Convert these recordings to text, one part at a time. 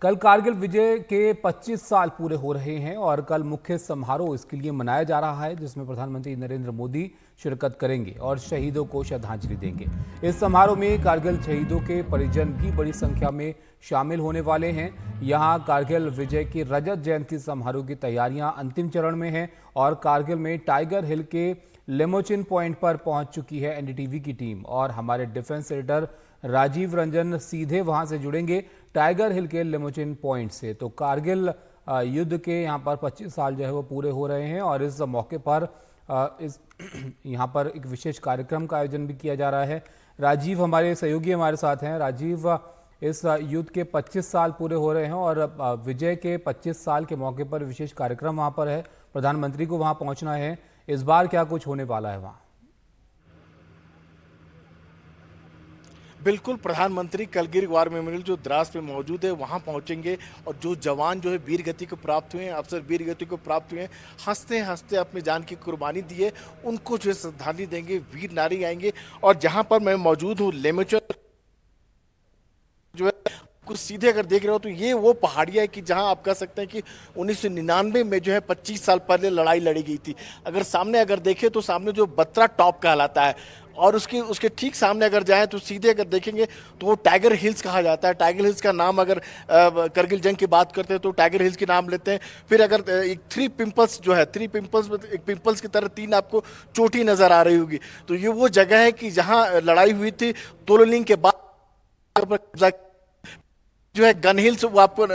कल कारगिल विजय के 25 साल पूरे हो रहे हैं और कल मुख्य समारोह इसके लिए मनाया जा रहा है, जिसमें प्रधानमंत्री नरेंद्र मोदी शिरकत करेंगे और शहीदों को श्रद्धांजलि देंगे। इस समारोह में कारगिल शहीदों के परिजन भी बड़ी संख्या में शामिल होने वाले हैं। यहां कारगिल विजय की रजत जयंती समारोह की तैयारियां अंतिम चरण में हैं और कारगिल में टाइगर हिल के लेमोचिन पॉइंट पर पहुंच चुकी है एनडीटीवी की टीम और हमारे डिफेंस एडिटर राजीव रंजन सीधे वहां से जुड़ेंगे टाइगर हिल के लेमोचिन पॉइंट से। तो कारगिल युद्ध के यहाँ पर 25 साल जो है वो पूरे हो रहे हैं और इस मौके पर इस यहाँ पर एक विशेष कार्यक्रम का आयोजन भी किया जा रहा है। राजीव हमारे सहयोगी हमारे साथ हैं। राजीव, इस युद्ध के 25 साल पूरे हो रहे हैं और विजय के 25 साल के मौके पर विशेष कार्यक्रम वहाँ पर है, प्रधानमंत्री को वहाँ पहुँचना है। इस बार क्या कुछ होने वाला है वहाँ? बिल्कुल, प्रधानमंत्री कलगिरी वार मेमोरियल जो द्रास में मौजूद है वहां पहुंचेंगे और जो जवान जो है वीर गति को प्राप्त हुए हैं, अफसर वीर गति को प्राप्त हुए हैं, हंसते हंसते अपनी जान की कुर्बानी दी है, उनको जो है श्रद्धांजलि देंगे। वीर नारी आएंगे और जहां पर मैं मौजूद हूँ लेमोचिन जो है कुछ सीधे अगर देख रहे हो तो ये वो पहाड़ियाँ है कि जहां आप कह सकते हैं कि 1999 में जो है 25 साल पहले लड़ाई लड़ी गई थी। अगर सामने अगर देखें तो सामने जो बत्रा टॉप कहलाता है और उसके ठीक सामने अगर जाएं तो सीधे अगर देखेंगे तो वो टाइगर हिल्स कहा जाता है। टाइगर हिल्स का नाम अगर करगिल जंग की बात करते हैं तो टाइगर हिल्स के नाम लेते हैं। फिर अगर एक थ्री पिंपल्स जो है, थ्री पिंपल्स में एक पिंपल्स की तरह तीन आपको चोटी नजर आ रही होगी, तो ये वो जगह है कि जहाँ लड़ाई हुई थी। तोलोलिंग के बाद जो है गन हिल्स वो आपको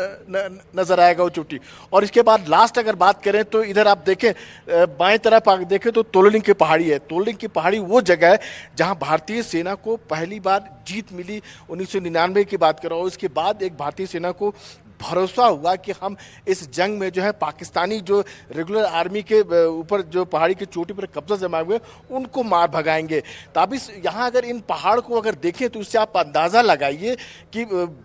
नजर आएगा वो चोटी। और इसके बाद लास्ट अगर बात करें तो इधर आप देखें बाएं तरफ आप देखें तो तोलोलिंग की पहाड़ी है। तोलोलिंग की पहाड़ी वो जगह है जहां भारतीय सेना को पहली बार जीत मिली 1999 की बात कर रहा हूँ। उसके बाद एक भारतीय सेना को भरोसा हुआ कि हम इस जंग में जो है पाकिस्तानी जो रेगुलर आर्मी के ऊपर जो पहाड़ी की चोटी पर कब्जा जमाए हुए उनको मार भगाएंगे। तभी यहाँ अगर इन पहाड़ को अगर देखें तो इससे आप अंदाज़ा लगाइए कि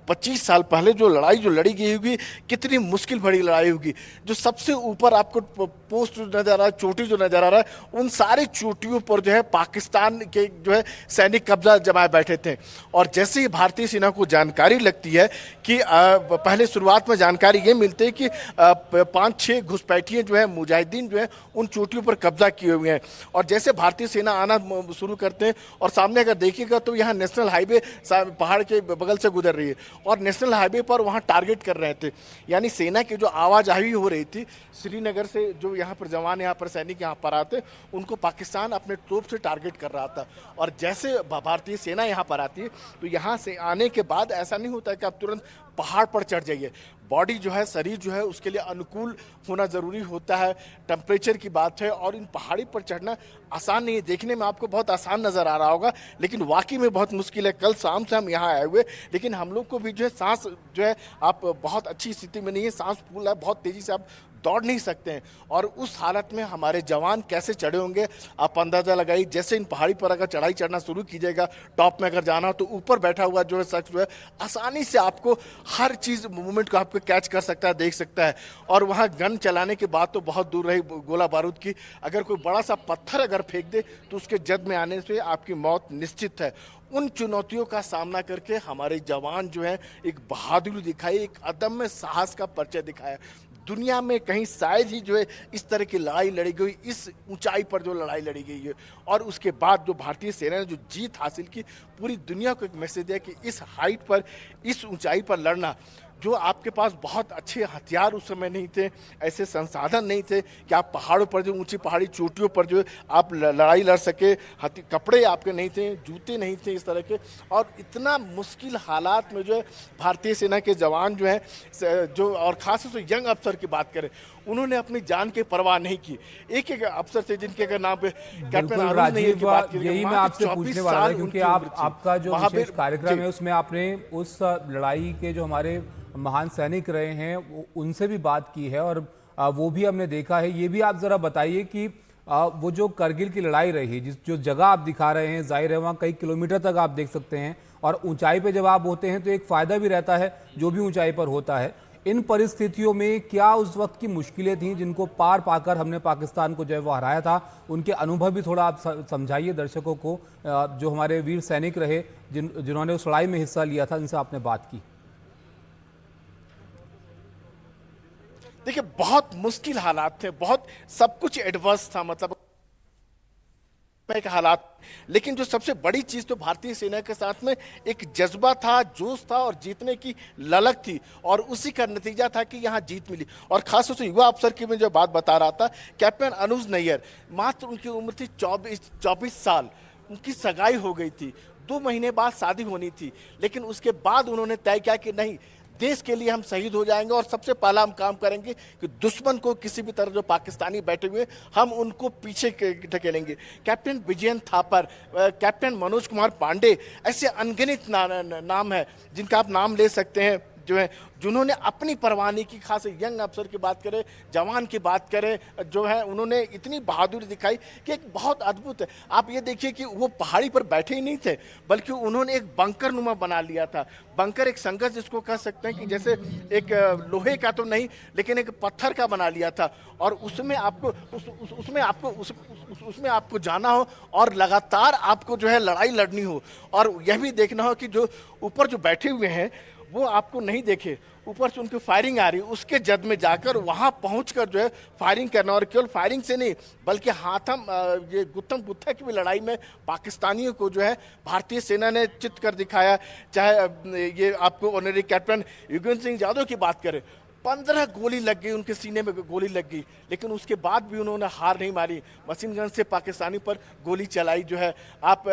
25 साल पहले जो लड़ाई जो लड़ी गई होगी कितनी मुश्किल भरी लड़ाई होगी। जो सबसे ऊपर आपको पोस्ट जो नज़र आ रहा है, चोटी जो नज़र आ रहा है, उन सारी चोटियों पर जो है पाकिस्तान के जो है सैनिक कब्जा जमाए बैठे थे। और जैसे ही भारतीय सेना को जानकारी लगती है कि पहले शुरुआत में जानकारी ये मिलती है कि 5-6 घुसपैठिए जो है मुजाहिदीन जो है उन चोटियों पर कब्जा किए हुए हैं। और जैसे भारतीय सेना आना शुरू करते हैं और सामने अगर देखिएगा तो यहाँ नेशनल हाईवे पहाड़ के बगल से गुजर रही है और नेशनल हाईवे पर वहाँ टारगेट कर रहे थे। यानी सेना की जो आवाजाही हो रही थी श्रीनगर से, जो यहाँ पर जवान यहाँ पर सैनिक यहाँ पर आते उनको पाकिस्तान अपने तोप से टारगेट कर रहा था। और जैसे भारतीय सेना यहाँ पर आती है तो यहाँ से आने के बाद ऐसा नहीं होता कि आप तुरंत पहाड़ पर चढ़ जाइए। बॉडी जो है, शरीर जो है, उसके लिए अनुकूल होना ज़रूरी होता है। टेम्परेचर की बात है और इन पहाड़ी पर चढ़ना आसान नहीं है। देखने में आपको बहुत आसान नज़र आ रहा होगा लेकिन वाकई में बहुत मुश्किल है। कल शाम से हम यहाँ आए हुए लेकिन हम लोग को भी जो है सांस जो है आप बहुत अच्छी स्थिति में नहीं है, सांस फूल है, बहुत तेज़ी से आप दौड़ नहीं सकते हैं। और उस हालत में हमारे जवान कैसे चढ़े होंगे आप अंदाज़ा लगाइए। जैसे इन पहाड़ी पर अगर चढ़ाई चढ़ना शुरू कीजिएगा, टॉप में अगर जाना तो ऊपर बैठा हुआ जो है शख्स जो है आसानी से आपको हर चीज़ मूवमेंट को आपको कैच कर सकता है, देख सकता है। और वहाँ गन चलाने की बात तो बहुत दूर रही गोला बारूद की, अगर कोई बड़ा सा पत्थर अगर फेंक दे तो उसके जद में आने से आपकी मौत निश्चित है। उन चुनौतियों का सामना करके हमारे जवान जो है एक बहादुरी दिखाई, एक अदम्य साहस का परिचय दिखाया। दुनिया में कहीं शायद ही जो है इस तरह की लड़ाई लड़ी गई, इस ऊंचाई पर जो लड़ाई लड़ी गई है। और उसके बाद जो भारतीय सेना ने जो जीत हासिल की, पूरी दुनिया को एक मैसेज दिया कि इस हाइट पर, इस ऊंचाई पर लड़ना, जो आपके पास बहुत अच्छे हथियार उस समय नहीं थे, ऐसे संसाधन नहीं थे कि आप पहाड़ों पर जो ऊंची पहाड़ी चोटियों पर जो आप लड़ाई लड़ सके, कपड़े आपके नहीं थे, जूते नहीं थे इस तरह के। और इतना मुश्किल हालात में जो है भारतीय सेना के जवान जो हैं जो, और खास तौर से यंग अफसर की बात करें, उन्होंने अपनी जान की परवाह नहीं की। एक एक अफसर थे जिनके अगर नाम पे कैप्टन राजीव, यही मैं आपसे पूछने वाला था क्योंकि आपका जो विशेष कार्यक्रम है उसमें आपने उस लड़ाई के जो हमारे महान सैनिक रहे हैं उनसे भी बात की है और वो भी हमने देखा है। ये भी आप जरा बताइए कि वो जो करगिल की लड़ाई रही, जो जगह आप दिखा रहे हैं, जाहिर है वहाँ कई किलोमीटर तक आप देख सकते हैं और ऊंचाई पे जब आप होते हैं तो एक फायदा भी रहता है जो भी ऊंचाई पर होता है। इन परिस्थितियों में क्या उस वक्त की मुश्किलें थीं जिनको पार पाकर हमने पाकिस्तान को जो है वो हराया था? उनके अनुभव भी थोड़ा आप समझाइए दर्शकों को, जो हमारे वीर सैनिक रहे जिन्होंने उस लड़ाई में हिस्सा लिया था, जिनसे आपने बात की। देखिए बहुत मुश्किल हालात थे, बहुत सब कुछ एडवर्स था, मतलब के हालात। लेकिन जो सबसे बड़ी चीज तो भारतीय सेना के साथ में एक जज्बा था, जोश था और जीतने की ललक थी, और उसी का नतीजा था कि यहाँ जीत मिली। और खासतौर से युवा अफसर की मैं जो बात बता रहा था, कैप्टन अनुज नैयर, मात्र उनकी उम्र थी 24 साल, उनकी सगाई हो गई थी, 2 महीने बाद शादी होनी थी, लेकिन उसके बाद उन्होंने तय किया कि नहीं, देश के लिए हम शहीद हो जाएंगे और सबसे पहला हम काम करेंगे कि दुश्मन को किसी भी तरह जो पाकिस्तानी बैठे हुए हम उनको पीछे ढकेलेंगे। कैप्टन विजयन थापर, कैप्टन मनोज कुमार पांडे, ऐसे अनगिनत नाम है जिनका आप नाम ले सकते हैं जो है, जिन्होंने अपनी परवाह नहीं की। खास यंग अफसर की बात करें, जवान की बात करें, जो है उन्होंने इतनी बहादुरी दिखाई कि एक बहुत अद्भुत है। आप ये देखिए कि वो पहाड़ी पर बैठे ही नहीं थे, बल्कि उन्होंने एक बंकर नुमा बना लिया था। बंकर एक संघर्ष जिसको कह सकते हैं कि जैसे एक लोहे का तो नहीं, लेकिन एक पत्थर का बना लिया था, और उसमें आपको उसमें आपको जाना हो और लगातार आपको जो है लड़ाई लड़नी हो, और यह भी देखना हो कि जो ऊपर जो बैठे हुए हैं वो आपको नहीं देखे, ऊपर से उनकी फायरिंग आ रही, उसके जद में जाकर वहां पहुंचकर जो है फायरिंग करना, और केवल फायरिंग से नहीं बल्कि हाथम ये गुत्तम बुत्था की भी लड़ाई में पाकिस्तानियों को जो है भारतीय सेना ने चित कर दिखाया। चाहे ये आपको ऑनरेरी कैप्टन युगेंद्र सिंह यादव की बात करें, 15 गोली लग गई, उनके सीने में गोली लग गई, लेकिन उसके बाद भी उन्होंने हार नहीं मारी, मशीन गन से पाकिस्तानी पर गोली चलाई। जो है आप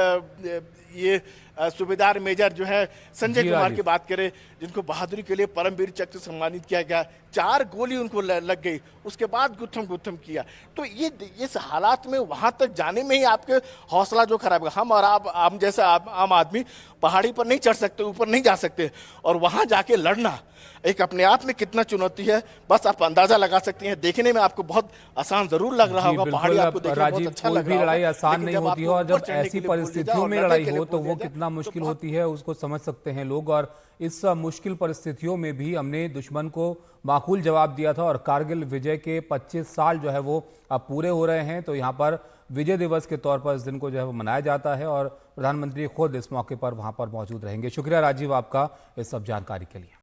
ये सूबेदार मेजर जो है संजय कुमार की बात करें, जिनको बहादुरी के लिए परमवीर चक्र से सम्मानित किया गया, 4 गोली उनको लग गई, उसके बाद गुत्थम किया। तो ये इस हालात में वहां तक जाने में ही आपके हौसला जो खराब है। हम और आप, आम जैसा आम आदमी पहाड़ी पर नहीं चढ़ सकते, ऊपर नहीं जा सकते, और वहां जाके लड़ना एक अपने आप में कितना चुनौती है, बस आप अंदाजा लगा सकते हैं। देखने में आपको बहुत आसान जरूर लग रहा होगा, पहाड़ी आपको देखने में बहुत अच्छा लग रहा होगा, लड़ाई आसान नहीं होती है, और जब ऐसी परिस्थितियों में लड़ाई हो तो वो कितना तो मुश्किल होती है उसको समझ सकते हैं लोग। और इस मुश्किल परिस्थितियों में भी हमने दुश्मन को माकूल जवाब दिया था, और कारगिल विजय के 25 साल जो है वो अब पूरे हो रहे हैं। तो यहाँ पर विजय दिवस के तौर पर इस दिन को जो है वो मनाया जाता है, और प्रधानमंत्री खुद इस मौके पर वहां पर मौजूद रहेंगे। शुक्रिया राजीव आपका इस सब जानकारी के लिए।